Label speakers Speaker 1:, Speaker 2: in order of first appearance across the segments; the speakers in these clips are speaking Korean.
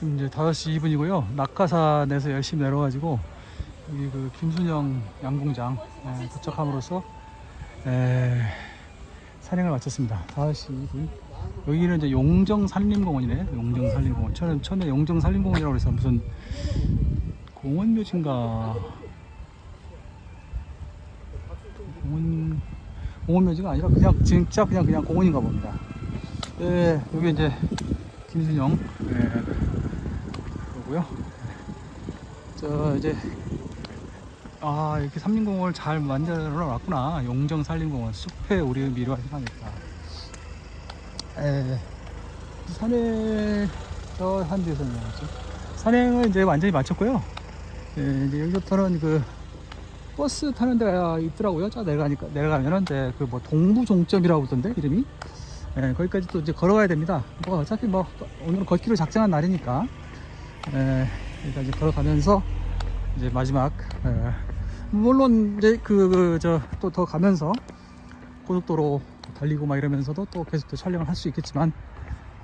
Speaker 1: 지금 이제 5시 2분이고요. 낙하산에서 열심히 내려가지고 여기 그 김순영 양궁장 도착함으로써 산행을 마쳤습니다. 5시 2분. 여기는 이제 용정산림공원이네. 용정산림공원. 처음에 용정산림공원이라고 해서 무슨 공원묘지인가. 공원묘지가 아니라 그냥 진짜 그냥 공원인가 봅니다. 여기 이제 김순영 그거고요. 저 이제 이렇게 산림공원을 잘 만들어 놨구나. 용정산림공원 숲에 우리 미래가 생각했다. 산행 한 데서 나왔죠. 산행을 이제 완전히 마쳤고요. 이제 여기서부터는 그 버스 타는 데가 있더라고요. 저 내려가면은 그 뭐 동부종점이라고 하던데 이름이. 거기까지 또 이제 걸어가야 됩니다. 뭐 어차피 뭐 오늘은 걷기로 작정한 날이니까 여기까지 걸어가면서 이제 마지막 물론 이제 또 더 가면서 고속도로 달리고 막 이러면서도 또 계속 또 촬영을 할 수 있겠지만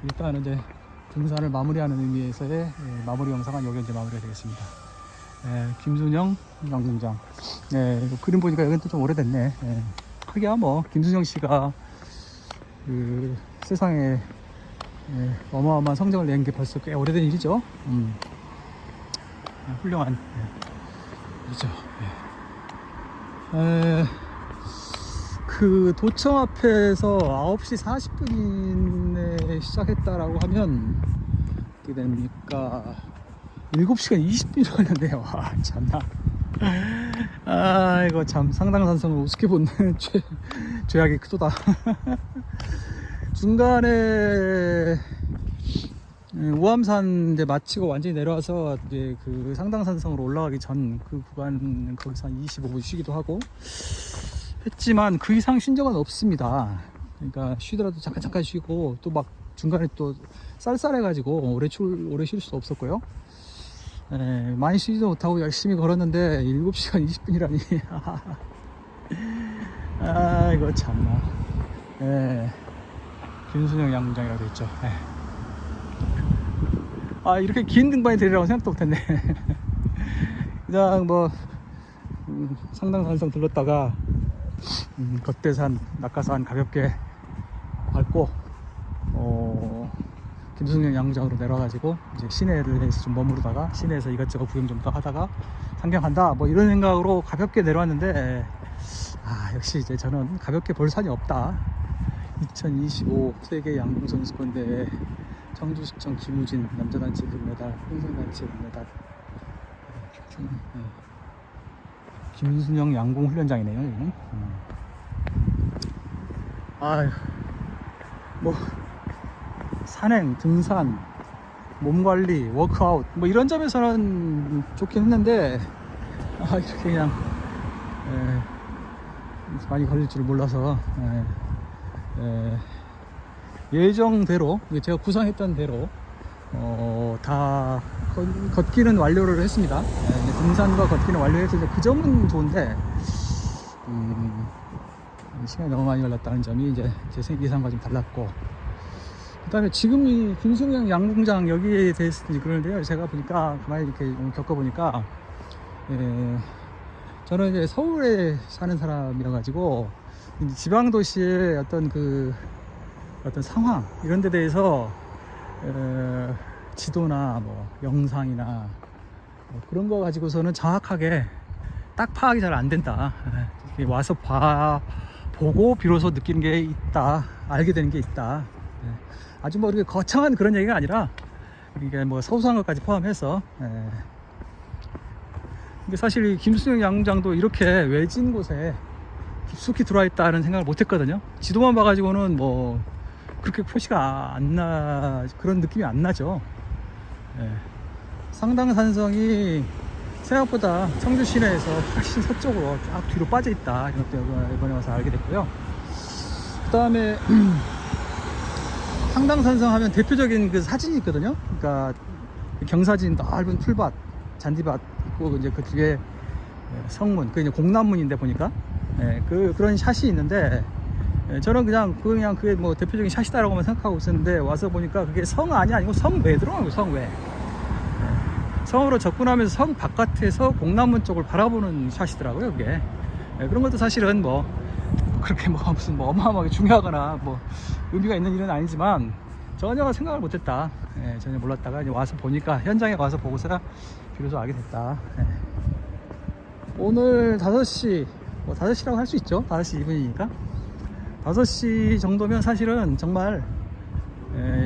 Speaker 1: 일단은 이제 등산을 마무리하는 의미에서의 마무리 영상은 여기 이제 마무리가 되겠습니다. 김순영 양궁장. 이거 그림 보니까 여긴 또 좀 오래됐네. 하기야 뭐 김순영 씨가 그 세상에 어마어마한 성적을 낸 게 벌써 꽤 오래된 일이죠. 훌륭한 일이죠. 그 도청 앞에서 9시 40분에 시작했다라고 하면 어떻게 됩니까? 7시간 20분이 걸렸네요. 와, 참나. 이거 참 상당산성을 우습게 보는 죄악이 크도다. 중간에 우암산 이제 마치고 완전히 내려와서 이제 그 상당산성으로 올라가기 전 그 구간 거기서 한 25분 쉬기도 하고 했지만 그 이상 쉰 적은 없습니다. 그러니까 쉬더라도 잠깐 쉬고 또 막 중간에 또 쌀쌀해가지고 오래 쉴 수도 없었고요. 많이 쉬지도 못하고 열심히 걸었는데 7시간 20분이라니. 이거 참나. 김순영 양궁장이라고 했죠. 이렇게 긴 등반이 되리라고 생각도 못했네. 그냥 뭐 상당산성 들렀다가 겉대산 낙하산 가볍게 밟고 김순영 양궁장으로 내려가지고 이제 시내를 해서 좀 머무르다가 시내에서 이것저것 구경 좀 더 하다가 상경한다 뭐 이런 생각으로 가볍게 내려왔는데 역시 이제 저는 가볍게 볼 산이 없다. 2025 세계 양궁 선수권대회 청주시청 김우진 남자단체 금메달, 혼성단체 금메달. 김순영 양궁 훈련장이네요. 여기는. 뭐 산행, 등산, 몸관리, 워크아웃 뭐 이런 점에서는 좋긴 했는데 이렇게 그냥 많이 걸릴 줄 몰라서 예정대로 제가 구상했던 대로 다 걷기는 완료를 했습니다. 등산과 걷기는 완료해서 그 점은 좋은데 시간이 너무 많이 걸렸다는 점이 이제 제 예상과 좀 달랐고, 그 다음에 지금 이 김순영 양궁장 여기에 대해서 그러는데요. 제가 보니까 가만히 이렇게 겪어보니까 저는 이제 서울에 사는 사람이라 가지고 지방 도시의 어떤 상황 이런 데 대해서 지도나 뭐 영상이나 뭐 그런 거 가지고서는 정확하게 딱 파악이 잘 안 된다. 와서 보고 비로소 느끼는 게 있다, 알게 되는 게 있다. 아주 뭐 이렇게 거창한 그런 얘기가 아니라 이게 뭐 소소한 것까지 포함해서. 근데 사실 이 김순영 양궁장도 이렇게 외진 곳에 깊숙이 들어와 있다는 생각을 못 했거든요. 지도만 봐가지고는 뭐 그렇게 표시가 그런 느낌이 안 나죠. 상당산성이 생각보다 청주 시내에서 훨씬 서쪽으로 쫙 뒤로 빠져 있다. 이런 것도 이번에 와서 알게 됐고요. 그 다음에 상당산성 하면 대표적인 그 사진이 있거든요. 그러니까 경사진 넓은 풀밭, 잔디밭 있고 이제 그 뒤에 성문, 그 이제 공남문인데 보니까 그런 샷이 있는데 저는 그냥 그게 뭐 대표적인 샷이다라고만 생각하고 있었는데 와서 보니까 그게 성안이 아니고 성외 들어가는 거예요. 성외. 성으로 접근하면서 성 바깥에서 공남문 쪽을 바라보는 샷이더라고요, 그게. 예, 그런 것도 사실은 뭐 그렇게 뭐 무슨 뭐 어마어마하게 중요하거나 뭐 의미가 있는 일은 아니지만 전혀 생각을 못했다. 예, 전혀 몰랐다가 이제 와서 보니까, 현장에 와서 보고서야 비로소 알게 됐다. 예. 오늘 5시, 뭐 5시라고 할 수 있죠. 5시 2분이니까 5시 정도면 사실은 정말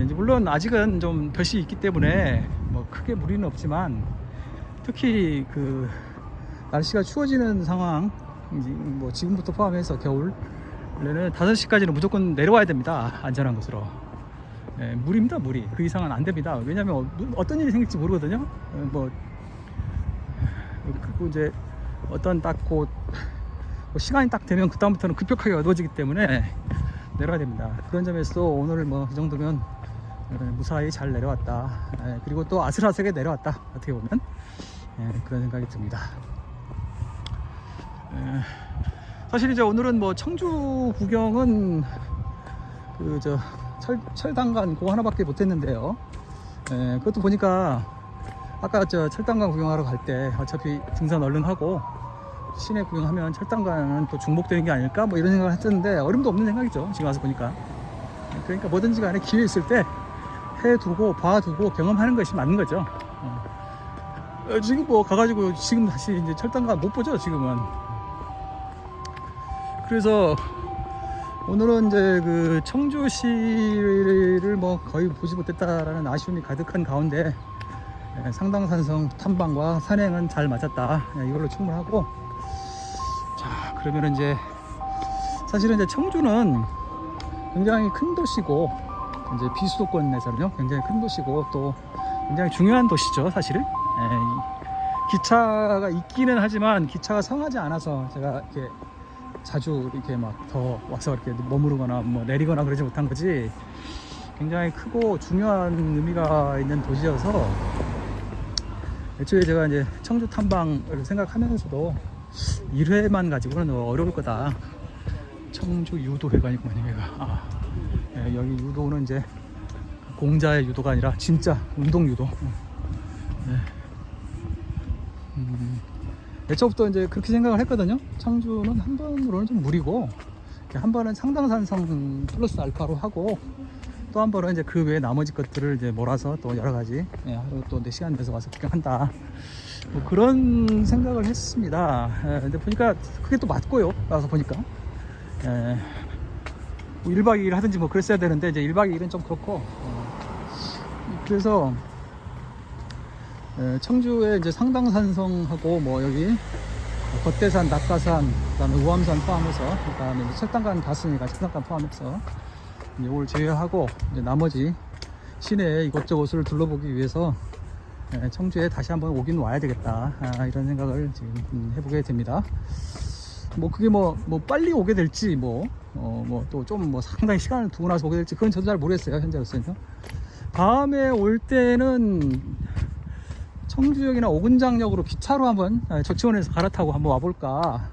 Speaker 1: 이제 물론 아직은 좀 볕이 있기 때문에 뭐 크게 무리는 없지만, 특히 그 날씨가 추워지는 상황, 뭐 지금부터 포함해서 겨울에는 5시까지는 무조건 내려와야 됩니다. 안전한 곳으로. 무리입니다, 무리. 그 이상은 안 됩니다. 왜냐면 어떤 일이 생길지 모르거든요. 뭐 그리고 이제 어떤 딱 곧 시간이 딱 되면 그 다음부터는 급격하게 어두워지기 때문에 내려야 됩니다. 그런 점에서 오늘 뭐 이 정도면 무사히 잘 내려왔다. 그리고 또 아슬아슬하게 내려왔다. 어떻게 보면 그런 생각이 듭니다. 사실 이제 오늘은 뭐 청주 구경은 그 철당간 그거 하나밖에 못했는데요. 그것도 보니까 아까 철당간 구경하러 갈 때 어차피 등산 얼른 하고 시내 구경하면 철당간은 또 중복되는 게 아닐까 뭐 이런 생각을 했었는데, 어림도 없는 생각이죠, 지금 와서 보니까. 그러니까 뭐든지 간에 기회 있을 때 해두고 봐두고 경험하는 것이 맞는 거죠. 지금 뭐 가가지고 지금 다시 이제 철당간 못 보죠, 지금은. 그래서 오늘은 이제 그 청주시를 뭐 거의 보지 못했다라는 아쉬움이 가득한 가운데 상당산성 탐방과 산행은 잘 맞았다. 이걸로 충분하고, 자, 그러면 이제 사실은 이제 청주는 굉장히 큰 도시고, 이제 비수도권에서는요 굉장히 큰 도시고 또 굉장히 중요한 도시죠, 사실은. 기차가 있기는 하지만 기차가 성하지 않아서 제가 이렇게 자주 이렇게 막 더 와서 이렇게 머무르거나 뭐 내리거나 그러지 못한 거지, 굉장히 크고 중요한 의미가 있는 도시여서 애초에 제가 이제 청주 탐방을 생각하면서도 1회만 가지고는 어려울 거다. 청주 유도회가 아니고 회가. 여기 유도는 이제 공자의 유도가 아니라 진짜 운동 유도. 애초부터 이제 그렇게 생각을 했거든요. 청주는 한 번으로는 좀 무리고, 한 번은 상당산성 플러스 알파로 하고, 또 한 번은 이제 그 외에 나머지 것들을 이제 몰아서 또 여러 가지 하루 또 4시간 내서 와서 구경한다. 뭐 그런 생각을 했습니다. 근데 보니까 그게 또 맞고요. 와서 보니까. 뭐 1박 2일 하든지 뭐 그랬어야 되는데, 이제 1박 2일은 좀 그렇고, 그래서 청주에 이제 상당산성하고 뭐 여기 겉대산, 낙가산, 그다음에 우암산 포함해서, 그다음에 이제 철당간 갔으니까 철당간 포함해서 이걸 제외하고 이제 나머지 시내 이곳저곳을 둘러보기 위해서 청주에 다시 한번 오긴 와야 되겠다. 이런 생각을 지금 해보게 됩니다. 뭐 그게 뭐 빨리 오게 될지 뭐 또 좀 뭐 상당히 시간을 두고 나서 오게 될지 그건 저도 잘 모르겠어요, 현재로서는. 다음에 올 때는 청주역이나 오군장역으로 기차로 한번 적치원에서 갈아타고 한번 와볼까,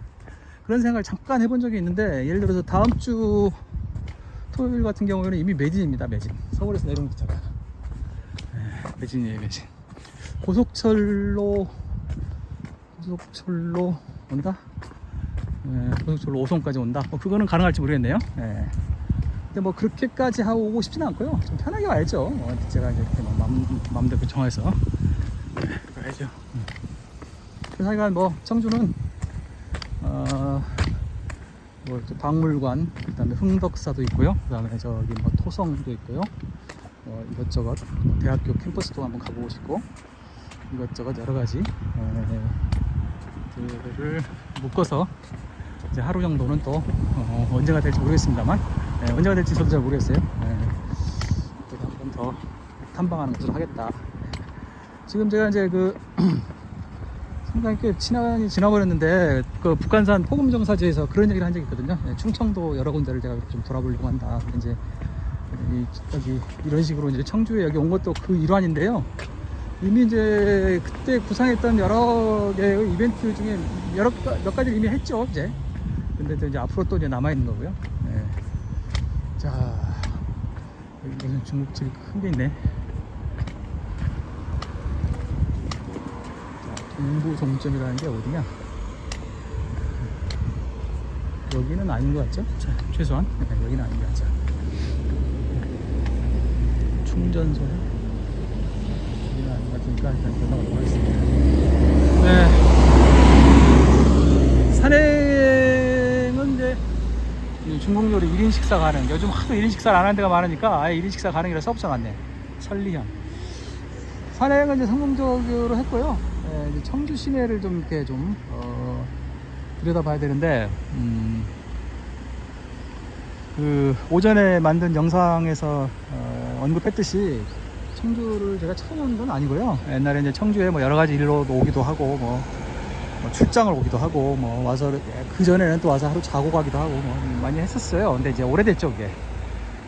Speaker 1: 그런 생각을 잠깐 해본 적이 있는데, 예를 들어서 다음 주 토요일 같은 경우에는 이미 매진입니다. 매진. 서울에서 내려오는 기차가 매진이에요, 매진. 고속철로 온다? 고속철로 5성까지 온다? 뭐 그거는 가능할지 모르겠네요. 근데 뭐 그렇게까지 하고 오고 싶지는 않고요. 좀 편하게 와야죠. 제가 이제 이렇게 마음대로 정해서 가야죠. 그래서 하여간 뭐 청주는 뭐 박물관, 그 다음에 흥덕사도 있고요, 그 다음에 저기 뭐 토성도 있고요, 이것저것 대학교 캠퍼스도 한번 가보고 싶고, 이것저것 여러가지 들을 묶어서 이제 하루 정도는 또 언제가 될지 모르겠습니다만, 언제가 될지 저도 잘 모르겠어요. 또 한 번 더 탐방하는 것으로 하겠다. 지금 제가 이제 그 상당히 꽤 지나버렸는데, 그 북한산 포금정사지에서 그런 얘기를 한 적이 있거든요. 충청도 여러 군데를 제가 좀 돌아보려고 한다. 이제 여기 이런 식으로 이제 청주에 여기 온 것도 그 일환인데요. 이미 이제 그때 구상했던 여러 개의 이벤트 중에 몇 가지를 이미 했죠, 이제. 근데 또 이제 앞으로 또 이제 남아 있는 거고요. 자, 여기 무슨 중국집이 큰 게 있네. 중부 종점이라는 게 어디냐? 여기는 아닌 것 같죠? 자, 최소한 여기는 아닌 것 같죠? 충전소 여기는 아닌 것 같으니까 일단 건너가도록 하겠습니다. 네, 산행은 이제 중국요리 1인 식사 가능. 요즘 하도 1인 식사를 안 하는 데가 많으니까 아예 1인 식사 가능이라 써붙여 놨네. 천리향. 산행은 이제 성공적으로 했고요. 네, 이제 청주 시내를 좀 이렇게 좀 들여다봐야 되는데, 그 오전에 만든 영상에서 언급했듯이 청주를 제가 처음 온 건 아니고요. 옛날에 이제 청주에 뭐 여러 가지 일로 오기도 하고 뭐 출장을 오기도 하고 뭐 와서 그 전에는 또 와서 하루 자고 가기도 하고 뭐 많이 했었어요. 근데 이제 오래됐죠, 그게.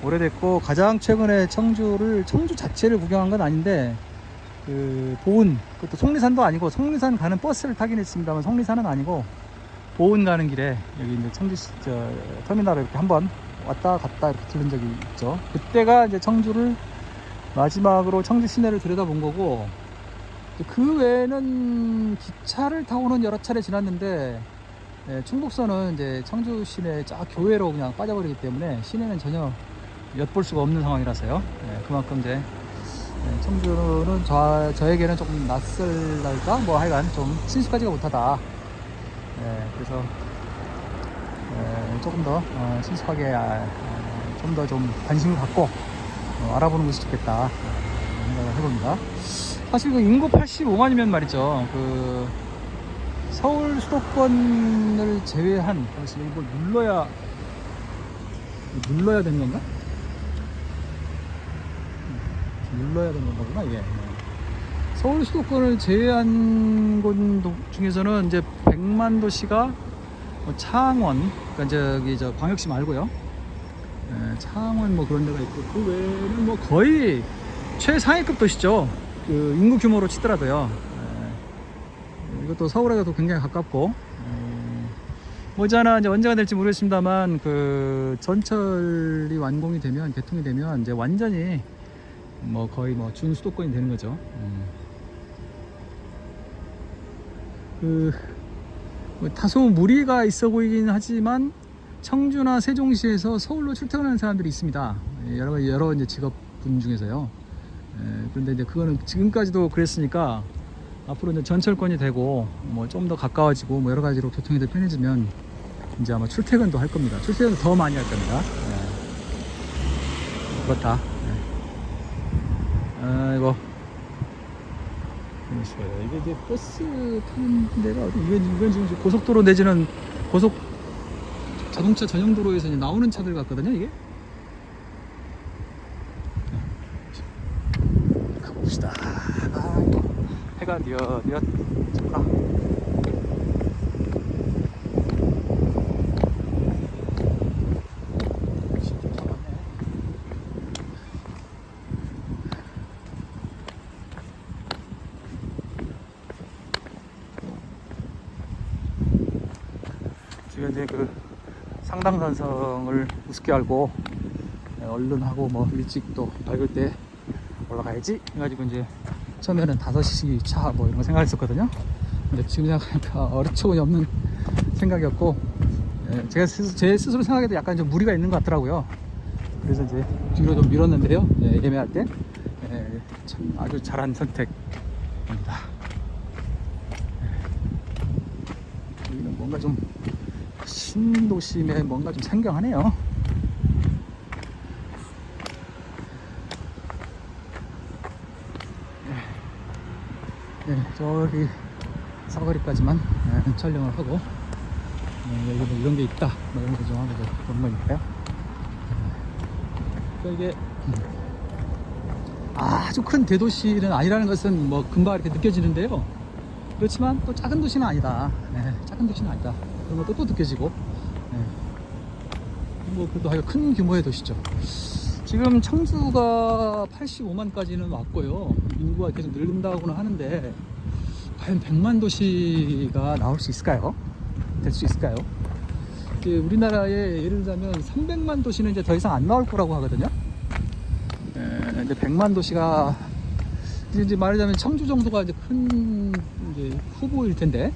Speaker 1: 오래됐고 가장 최근에 청주 자체를 구경한 건 아닌데, 그 보은, 그것도 속리산도 아니고, 속리산 가는 버스를 타긴 했습니다만 속리산은 아니고 보은 가는 길에 여기 이제 청주 터미널에 이렇게 한번 왔다 갔다 이렇게 들른 적이 있죠. 그때가 이제 청주를 마지막으로 청주 시내를 들여다본 거고, 그 외에는 기차를 타고는 여러 차례 지났는데, 충북선은 이제 청주 시내 쫙 교외로 그냥 빠져버리기 때문에 시내는 전혀 엿볼 수가 없는 상황이라서요. 그만큼 이제 청주는 저에게는 조금 낯설달까? 뭐 하여간 좀 친숙하지가 못하다. 그래서 조금 더 친숙하게 좀 더 좀 관심을 갖고 알아보는 것이 좋겠다 생각을 해봅니다. 사실 그 인구 85만이면 말이죠, 그 서울 수도권을 제외한, 사실 이걸 눌러야 되는 건가? 눌러야 되는 거구나, 이게. 서울 수도권을 제외한 곳 중에서는 이제 100만 도시가 창원, 그러니까 저기 광역시 말고요. 창원 뭐 그런 데가 있고, 그 외에는 뭐 거의 최상위급 도시죠. 그 인구 규모로 치더라도요. 이것도 서울에도 굉장히 가깝고, 뭐지않아 이제 언제가 될지 모르겠습니다만, 그 전철이 완공이 되면, 개통이 되면 이제 완전히 뭐 거의 뭐 준수도권이 되는 거죠. 뭐 다소 무리가 있어 보이긴 하지만 청주나 세종시에서 서울로 출퇴근하는 사람들이 있습니다. 여러 이제 직업분 중에서요. 그런데 이제 그거는 지금까지도 그랬으니까 앞으로 이제 전철권이 되고 뭐 좀 더 가까워지고 뭐 여러 가지로 교통이 더 편해지면 이제 아마 출퇴근도 할 겁니다. 출퇴근도 더 많이 할 겁니다. 그렇다. 아이고. 이게 이제 버스 타는 데가 어디, 이건 지금 고속도로 내지는 자동차 전용 도로에서 이제 나오는 차들 같거든요, 이게. 가봅시다. 해가 뉘었구나. 지금 이제 그 상당산성을 우습게 알고 얼른 하고 뭐 일찍 또 밝을 때 올라가야지 해가지고 이제 처음에는 5시 차 뭐 이런 거 생각했었거든요. 근데 지금 생각하니까 어처구니 없는 생각이었고, 제 스스로 생각해도 약간 좀 무리가 있는 것 같더라고요. 그래서 이제 뒤로 좀 밀었는데요. 예매할 때 참 아주 잘한 선택입니다. 여기는 뭔가 좀 신도심에 뭔가 좀 생경하네요. 저기 사거리까지만 촬영을 하고, 여기 뭐 이런 게 있다 뭐 이런 거 좀 하고 그런 거니까요. 그러니까 이게 아주 큰 대도시는 아니라는 것은 뭐 금방 이렇게 느껴지는데요. 그렇지만 또 작은 도시는 아니다. 작은 도시는 아니다. 그런 것도 또 느껴지고, 뭐 그래도 하여간 큰 규모의 도시죠. 지금 청주가 85만까지는 왔고요. 인구가 계속 늘린다고는 하는데 과연 100만 도시가 나올 수 있을까요? 될 수 있을까요? 이제 우리나라에 예를 들자면 300만 도시는 이제 더 이상 안 나올 거라고 하거든요. 이제 100만 도시가 이제 말하자면 청주 정도가 이제 큰 이제 후보일 텐데,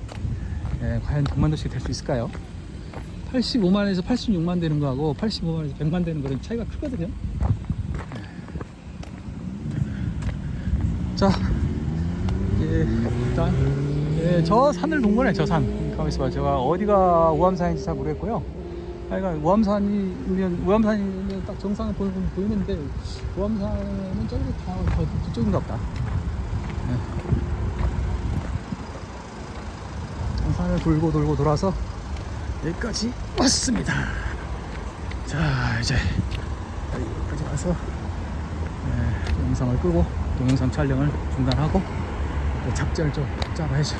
Speaker 1: 예, 과연 100만 도씩 될 수 있을까요? 85만에서 86만 되는 거하고 85만에서 100만 되는 거는 차이가 크거든요. 자, 일단 저 산을 본 거네. 저 산. 가만 있어봐. 제가 어디가 우암산인지 잘 모르겠고요. 하여간 우암산이면 딱 정상을 보이는데 우암산은 저기 저 뒤쪽인가 보다. 정상을 돌고 돌아서 여기까지 왔습니다. 자, 이제 여기까지 와서 영상을 끄고 동영상 촬영을 중단하고 작전을 좀 짜봐야죠.